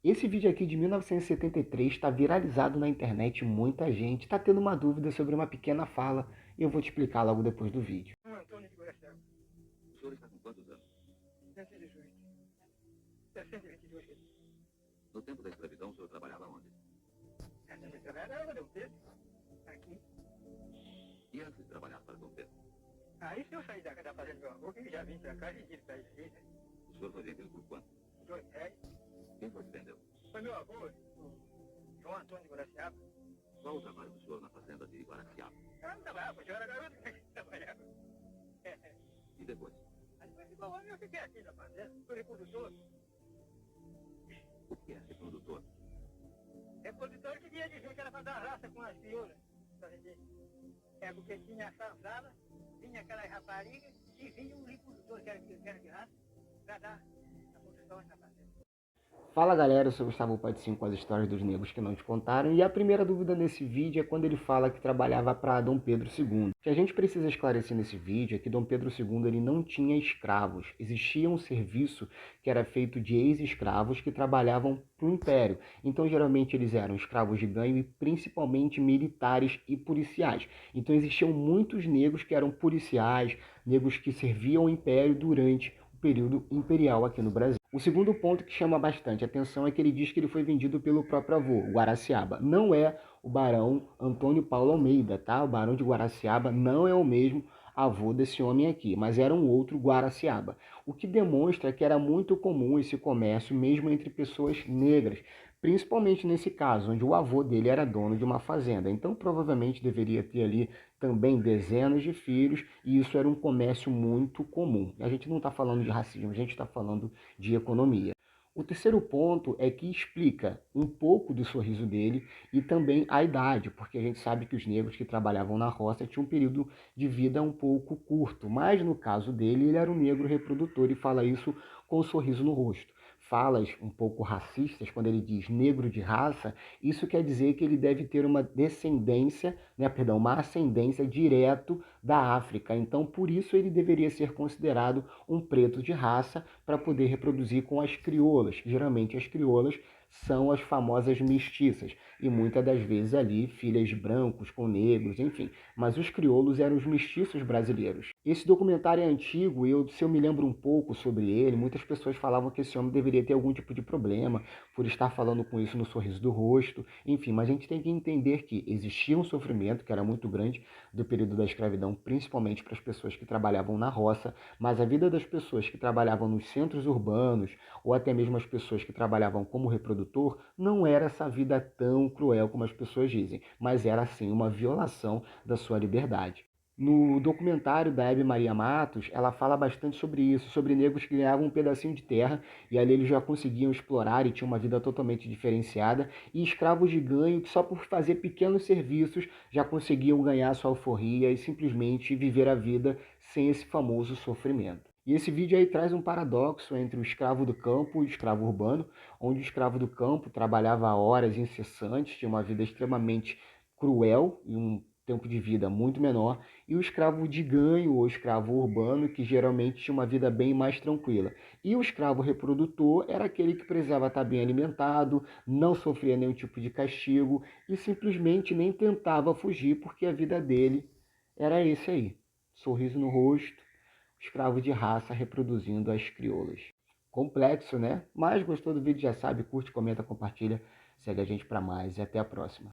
Esse vídeo aqui de 1973 está viralizado na internet, muita gente está tendo uma dúvida sobre uma pequena fala e eu vou te explicar logo depois do vídeo. Antônio de Goiás. O senhor está com quantos anos? 118. 122 quilos. No tempo da escravidão, o senhor trabalhava onde? Essa minha trabalhava, deu Pedro. Aqui. E antes de trabalhar para Dom Pedro? Aí se eu sair da fazenda do meu avô, que já vim pra cá e disse pra ele aí, né? O senhor foi vendido por quanto? R$2. Quem foi que vendeu? Foi meu avô, João Antônio de Guaraciaba. Qual o trabalho do senhor na fazenda de Guaraciaba? Eu não trabalhava, eu era garoto que trabalhava. E depois? Aí depois de bom ano eu fiquei aqui na fazenda, fui reprodutor. O que é ser produtor? Reprodutor que vinha dizer que era pra dar raça com as crioulas. Pra vender. É porque tinha a sazala, vinha aquelas raparigas e vinha um reprodutor que era de raça pra dar a produção na fazenda. Fala galera, eu sou o Gustavo Paticin com as histórias dos negros que não te contaram e a primeira dúvida nesse vídeo é quando ele fala que trabalhava para Dom Pedro II. O que a gente precisa esclarecer nesse vídeo é que Dom Pedro II ele não tinha escravos, existia um serviço que era feito de ex-escravos que trabalhavam para o Império. Então geralmente eles eram escravos de ganho e principalmente militares e policiais. Então existiam muitos negros que eram policiais, negros que serviam ao Império durante o período imperial aqui no Brasil. O segundo ponto que chama bastante atenção é que ele diz que ele foi vendido pelo próprio avô, Guaraciaba. Não é o barão Antônio Paulo Almeida, tá? O barão de Guaraciaba não é o mesmo avô desse homem aqui, mas era um outro Guaraciaba. O que demonstra que era muito comum esse comércio mesmo entre pessoas negras, principalmente nesse caso, onde o avô dele era dono de uma fazenda. Então provavelmente deveria ter ali também dezenas de filhos, e isso era um comércio muito comum. A gente não está falando de racismo, a gente está falando de economia. O terceiro ponto é que explica um pouco do sorriso dele e também a idade, porque a gente sabe que os negros que trabalhavam na roça tinham um período de vida um pouco curto, mas no caso dele, ele era um negro reprodutor e fala isso com um sorriso no rosto. Falas um pouco racistas, quando ele diz negro de raça, isso quer dizer que ele deve ter uma descendência, uma ascendência direto da África. Então, por isso ele deveria ser considerado um preto de raça para poder reproduzir com as crioulas. Geralmente as crioulas são as famosas mestiças e muitas das vezes ali filhas de brancos com negros, enfim. Mas os crioulos eram os mestiços brasileiros. Esse documentário é antigo e se eu me lembro um pouco sobre ele, muitas pessoas falavam que esse homem deveria ter algum tipo de problema por estar falando com isso no sorriso do rosto, enfim. Mas a gente tem que entender que existia um sofrimento que era muito grande do período da escravidão, principalmente para as pessoas que trabalhavam na roça, mas a vida das pessoas que trabalhavam nos centros urbanos ou até mesmo as pessoas que trabalhavam como reprodutor não era essa vida tão cruel como as pessoas dizem, mas era sim uma violação da sua liberdade. No documentário da Hebe Maria Matos, ela fala bastante sobre isso, sobre negros que ganhavam um pedacinho de terra e ali eles já conseguiam explorar e tinham uma vida totalmente diferenciada, e escravos de ganho que só por fazer pequenos serviços já conseguiam ganhar sua alforria e simplesmente viver a vida sem esse famoso sofrimento. E esse vídeo aí traz um paradoxo entre o escravo do campo e o escravo urbano, onde o escravo do campo trabalhava horas incessantes, tinha uma vida extremamente cruel e um tempo de vida muito menor, e o escravo de ganho ou escravo urbano, que geralmente tinha uma vida bem mais tranquila. E o escravo reprodutor era aquele que precisava estar bem alimentado, não sofria nenhum tipo de castigo e simplesmente nem tentava fugir, porque a vida dele era esse aí, sorriso no rosto, escravo de raça reproduzindo as crioulas. Complexo, né? Mas gostou do vídeo, já sabe, curte, comenta, compartilha, segue a gente para mais e até a próxima.